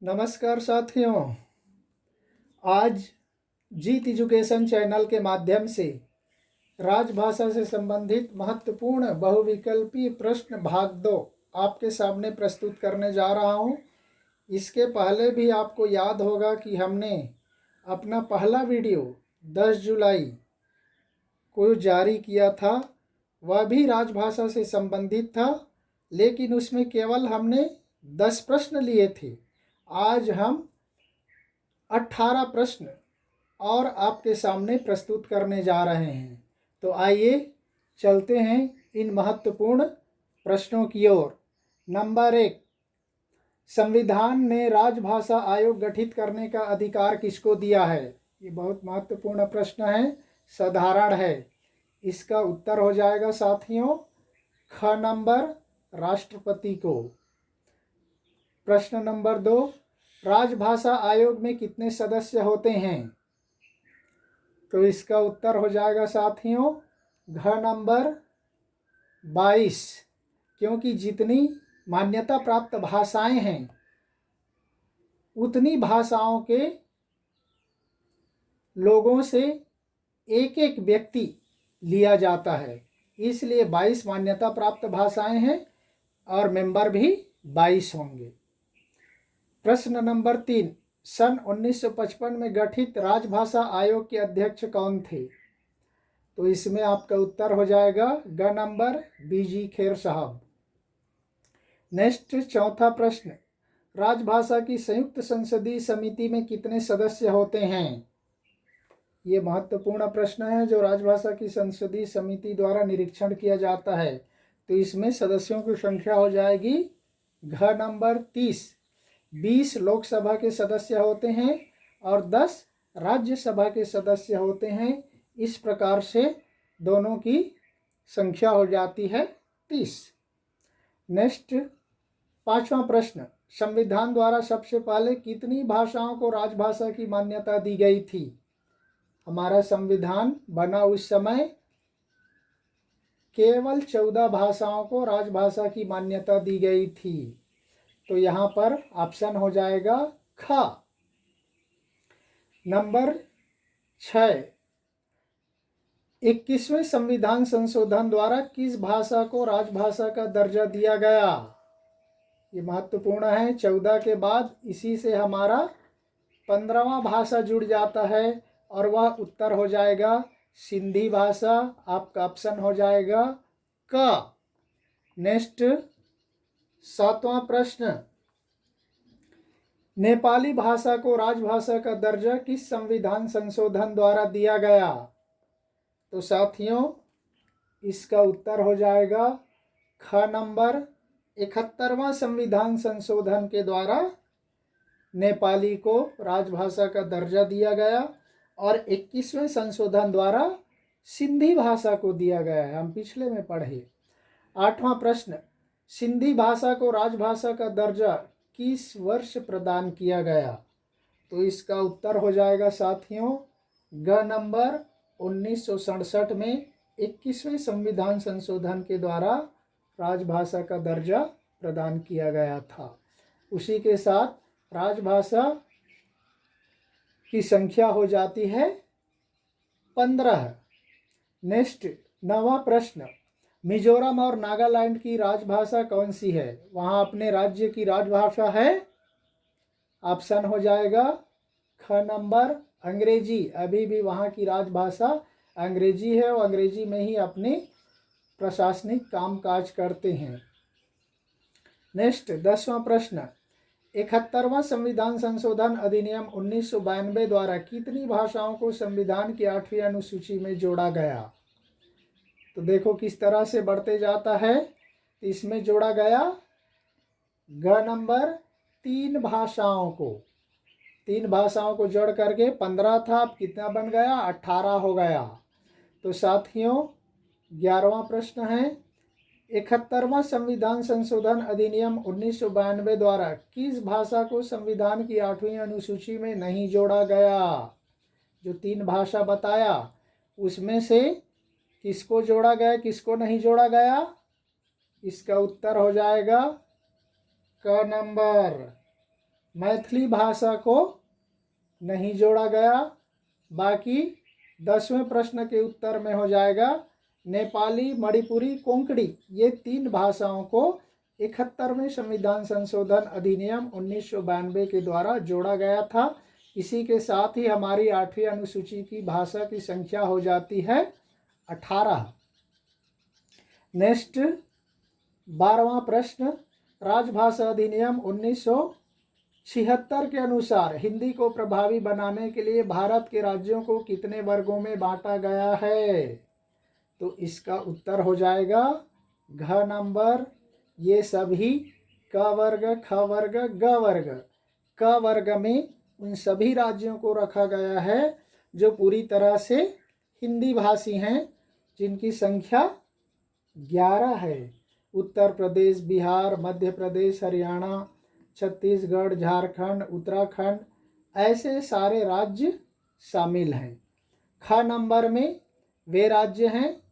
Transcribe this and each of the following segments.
नमस्कार साथियों, आज जीत एजुकेशन चैनल के माध्यम से राजभाषा से संबंधित महत्वपूर्ण बहुविकल्पीय प्रश्न भाग 2 आपके सामने प्रस्तुत करने जा रहा हूं। इसके पहले भी आपको याद होगा कि हमने अपना पहला वीडियो 10 जुलाई को जारी किया था। वह भी राजभाषा से संबंधित था, लेकिन उसमें केवल हमने 10 प्रश्न लिए थे। आज हम 18 प्रश्न और आपके सामने प्रस्तुत करने जा रहे हैं। तो आइए चलते हैं इन महत्वपूर्ण प्रश्नों की ओर। नंबर 1, संविधान ने राजभाषा आयोग गठित करने का अधिकार किसको दिया है? ये बहुत महत्वपूर्ण प्रश्न है, साधारण है। इसका उत्तर हो जाएगा साथियों ख नंबर, राष्ट्रपति को। प्रश्न नंबर 2, राजभाषा आयोग में कितने सदस्य होते हैं? तो इसका उत्तर हो जाएगा साथियों घ नंबर 22, क्योंकि जितनी मान्यता प्राप्त भाषाएं हैं उतनी भाषाओं के लोगों से एक एक व्यक्ति लिया जाता है, इसलिए 22 मान्यता प्राप्त भाषाएं हैं और मेंबर भी 22 होंगे। प्रश्न नंबर 3, सन 1955 में गठित राजभाषा आयोग के अध्यक्ष कौन थे? तो इसमें आपका उत्तर हो जाएगा ग नंबर बीजी खेर साहब। नेक्स्ट, चौथा प्रश्न, राजभाषा की संयुक्त संसदीय समिति में कितने सदस्य होते हैं? ये महत्वपूर्ण प्रश्न है जो राजभाषा की संसदीय समिति द्वारा निरीक्षण किया जाता है। तो इसमें सदस्यों की संख्या हो जाएगी घ नंबर 30। 20 लोकसभा के सदस्य होते हैं और 10 राज्यसभा के सदस्य होते हैं। इस प्रकार से दोनों की संख्या हो जाती है 30। नेक्स्ट, पांचवा प्रश्न, संविधान द्वारा सबसे पहले कितनी भाषाओं को राजभाषा की मान्यता दी गई थी? हमारा संविधान बना उस समय केवल 14 भाषाओं को राजभाषा की मान्यता दी गई थी। तो यहाँ पर ऑप्शन हो जाएगा ख। नंबर 6, 21वें संविधान संशोधन द्वारा किस भाषा को राजभाषा का दर्जा दिया गया? ये महत्वपूर्ण है। 14 के बाद इसी से हमारा 15वां भाषा जुड़ जाता है और वह उत्तर हो जाएगा सिंधी भाषा। आपका ऑप्शन हो जाएगा क। नेक्स्ट, 7वां प्रश्न, नेपाली भाषा को राजभाषा का दर्जा किस संविधान संशोधन द्वारा दिया गया? तो साथियों इसका उत्तर हो जाएगा ख नंबर 71वां संविधान संशोधन के द्वारा नेपाली को राजभाषा का दर्जा दिया गया और 21वें संशोधन द्वारा सिंधी भाषा को दिया गया है। हम पिछले में पढ़े। 8वां प्रश्न, सिंधी भाषा को राजभाषा का दर्जा किस वर्ष प्रदान किया गया? तो इसका उत्तर हो जाएगा साथियों ग नंबर 1967 में 21वें संविधान संशोधन के द्वारा राजभाषा का दर्जा प्रदान किया गया था। उसी के साथ राजभाषा की संख्या हो जाती है 15। नेक्स्ट, 9वां प्रश्न, मिजोरम और नागालैंड की राजभाषा कौन सी है? वहाँ अपने राज्य की राजभाषा है। ऑप्शन हो जाएगा ख नंबर अंग्रेजी। अभी भी वहाँ की राजभाषा अंग्रेजी है और अंग्रेजी में ही अपने प्रशासनिक कामकाज करते हैं। नेक्स्ट, 10वां प्रश्न, 71वां संविधान संशोधन अधिनियम 1992 द्वारा कितनी भाषाओं को संविधान की 8वीं अनुसूची में जोड़ा गया? तो देखो किस तरह से बढ़ते जाता है। इसमें जोड़ा गया ग नंबर 3 भाषाओं को। 3 भाषाओं को जोड़ करके 15 था, अब कितना बन गया? 18 हो गया। तो साथियों 11वां प्रश्न है, 71वां संविधान संशोधन अधिनियम 1992 द्वारा किस भाषा को संविधान की 8वीं अनुसूची में नहीं जोड़ा गया? जो 3 भाषा बताया उसमें से किसको जोड़ा गया, किसको नहीं जोड़ा गया? इसका उत्तर हो जाएगा क नंबर मैथिली भाषा को नहीं जोड़ा गया। बाकी 10वें प्रश्न के उत्तर में हो जाएगा नेपाली, मणिपुरी, कोंकणी, ये 3 भाषाओं को 71वें संविधान संशोधन अधिनियम 1992 के द्वारा जोड़ा गया था। इसी के साथ ही हमारी 8वीं अनुसूची की भाषा की संख्या हो जाती है 18। नेक्स्ट 12वां प्रश्न, राजभाषा अधिनियम 1976 के अनुसार हिंदी को प्रभावी बनाने के लिए भारत के राज्यों को कितने वर्गों में बांटा गया है? तो इसका उत्तर हो जाएगा घ नंबर, ये सभी क वर्ग, ख वर्ग, ग वर्ग। क वर्ग में उन सभी राज्यों को रखा गया है जो पूरी तरह से हिंदी भाषी हैं, जिनकी संख्या 11 है। उत्तर प्रदेश, बिहार, मध्य प्रदेश, हरियाणा, छत्तीसगढ़, झारखंड, उत्तराखंड, ऐसे सारे राज्य शामिल हैं। ख नंबर में वे राज्य हैं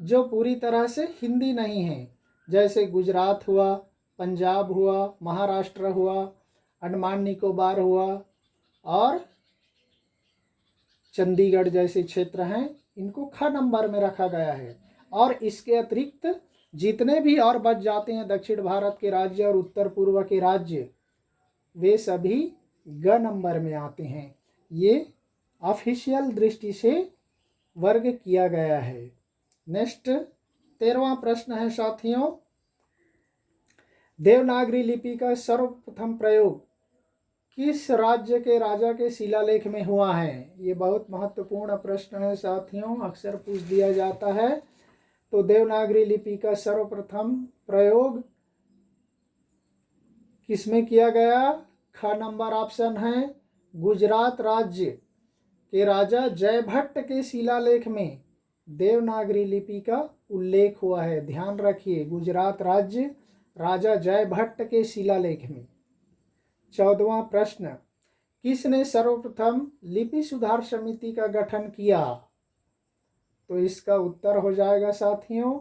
जो पूरी तरह से हिंदी नहीं हैं, जैसे गुजरात हुआ, पंजाब हुआ, महाराष्ट्र हुआ, अंडमान निकोबार हुआ और चंडीगढ़ जैसे क्षेत्र हैं, इनको ख नंबर में रखा गया है। और इसके अतिरिक्त जितने भी और बच जाते हैं दक्षिण भारत के राज्य और उत्तर पूर्व के राज्य, वे सभी ग नंबर में आते हैं। ये ऑफिशियल दृष्टि से वर्ग किया गया है। नेक्स्ट 13वां प्रश्न है साथियों, देवनागरी लिपि का सर्वप्रथम प्रयोग किस राज्य के राजा के शिलालेख में हुआ है? ये बहुत महत्वपूर्ण प्रश्न है साथियों, अक्सर पूछ दिया जाता है। तो देवनागरी लिपि का सर्वप्रथम प्रयोग किसमें किया गया? ख नंबर ऑप्शन है गुजरात राज्य के राजा जयभट्ट के शिलालेख में देवनागरी लिपि का उल्लेख हुआ है। ध्यान रखिए, गुजरात राज्य राजा जयभट्ट के शिलालेख में। 14वां प्रश्न, किसने सर्वप्रथम लिपि सुधार समिति का गठन किया? तो इसका उत्तर हो जाएगा साथियों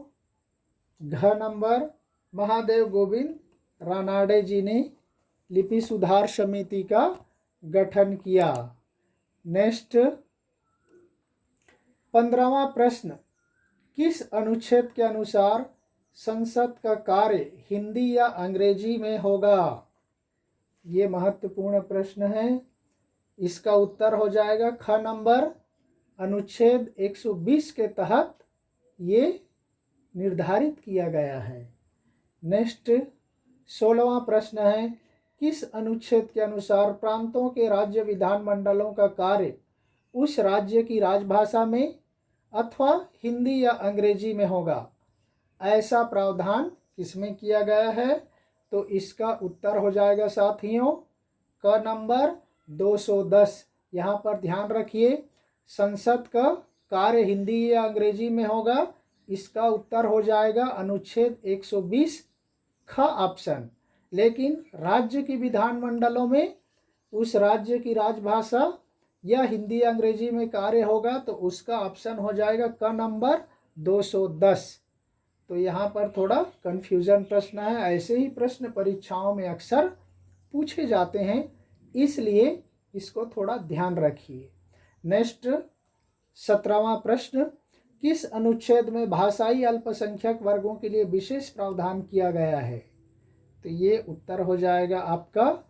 घ नंबर, महादेव गोविंद रानाडे जी ने लिपि सुधार समिति का गठन किया। नेक्स्ट 15वां प्रश्न, किस अनुच्छेद के अनुसार संसद का कार्य हिंदी या अंग्रेजी में होगा? ये महत्वपूर्ण प्रश्न है। इसका उत्तर हो जाएगा ख नंबर, अनुच्छेद 120 के तहत ये निर्धारित किया गया है। नेक्स्ट 16वां प्रश्न है, किस अनुच्छेद के अनुसार प्रांतों के राज्य विधानमंडलों का कार्य उस राज्य की राजभाषा में अथवा हिंदी या अंग्रेजी में होगा? ऐसा प्रावधान किसमें किया गया है? तो इसका उत्तर हो जाएगा साथियों क नंबर 210। यहाँ पर ध्यान रखिए, संसद का कार्य हिंदी या अंग्रेजी में होगा। इसका उत्तर हो जाएगा अनुच्छेद 120 ख ऑप्शन। लेकिन राज्य की विधानमंडलों में उस राज्य की राजभाषा या हिंदी अंग्रेजी में कार्य होगा, तो उसका ऑप्शन हो जाएगा क नंबर 210। तो यहाँ पर थोड़ा कन्फ्यूजन प्रश्न है। ऐसे ही प्रश्न परीक्षाओं में अक्सर पूछे जाते हैं, इसलिए इसको थोड़ा ध्यान रखिए। नेक्स्ट 17वां प्रश्न, किस अनुच्छेद में भाषाई अल्पसंख्यक वर्गों के लिए विशेष प्रावधान किया गया है? तो ये उत्तर हो जाएगा आपका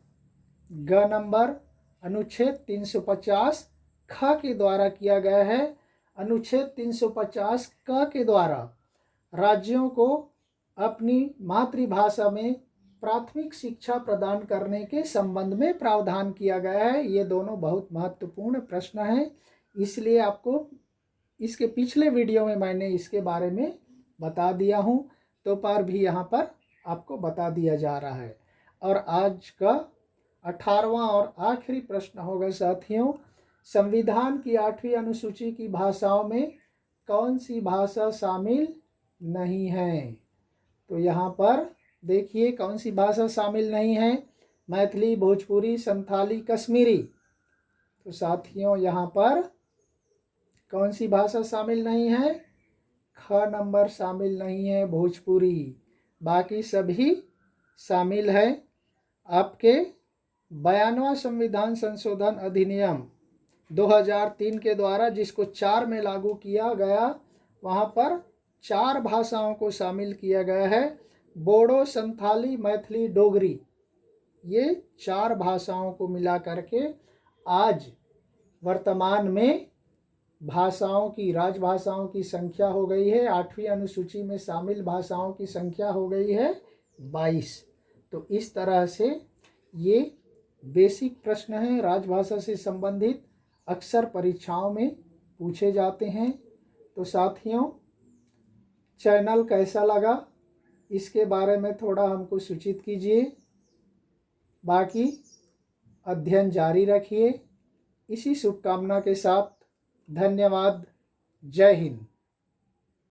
ग नंबर, अनुच्छेद 350 ख के द्वारा किया गया है। अनुच्छेद 350 क के द्वारा राज्यों को अपनी मातृभाषा में प्राथमिक शिक्षा प्रदान करने के संबंध में प्रावधान किया गया है। ये दोनों बहुत महत्वपूर्ण प्रश्न हैं, इसलिए आपको इसके पिछले वीडियो में मैंने इसके बारे में बता दिया हूँ, तो पर भी यहाँ पर आपको बता दिया जा रहा है। और आज का 18वां और आखिरी प्रश्न होगा साथियों, संविधान की 8वीं अनुसूची की भाषाओं में कौन सी भाषा शामिल नहीं है? तो यहाँ पर देखिए कौन सी भाषा शामिल नहीं है, मैथिली, भोजपुरी, संथाली, कश्मीरी। तो साथियों यहाँ पर कौन सी भाषा शामिल नहीं है? ख नंबर शामिल नहीं है, भोजपुरी। बाकी सभी शामिल है। आपके 92वां संविधान संशोधन अधिनियम 2003 के द्वारा जिसको 4 में लागू किया गया, वहाँ पर 4 भाषाओं को शामिल किया गया है। बोडो, संथाली, मैथिली, डोगरी, ये 4 भाषाओं को मिला करके आज वर्तमान में भाषाओं की, राजभाषाओं की संख्या हो गई है, 8वीं अनुसूची में शामिल भाषाओं की संख्या हो गई है 22। तो इस तरह से ये बेसिक प्रश्न हैं राजभाषा से संबंधित, अक्सर परीक्षाओं में पूछे जाते हैं। तो साथियों, चैनल कैसा लगा इसके बारे में थोड़ा हमको सूचित कीजिए। बाकी अध्ययन जारी रखिए। इसी शुभकामना के साथ धन्यवाद। जय हिंद।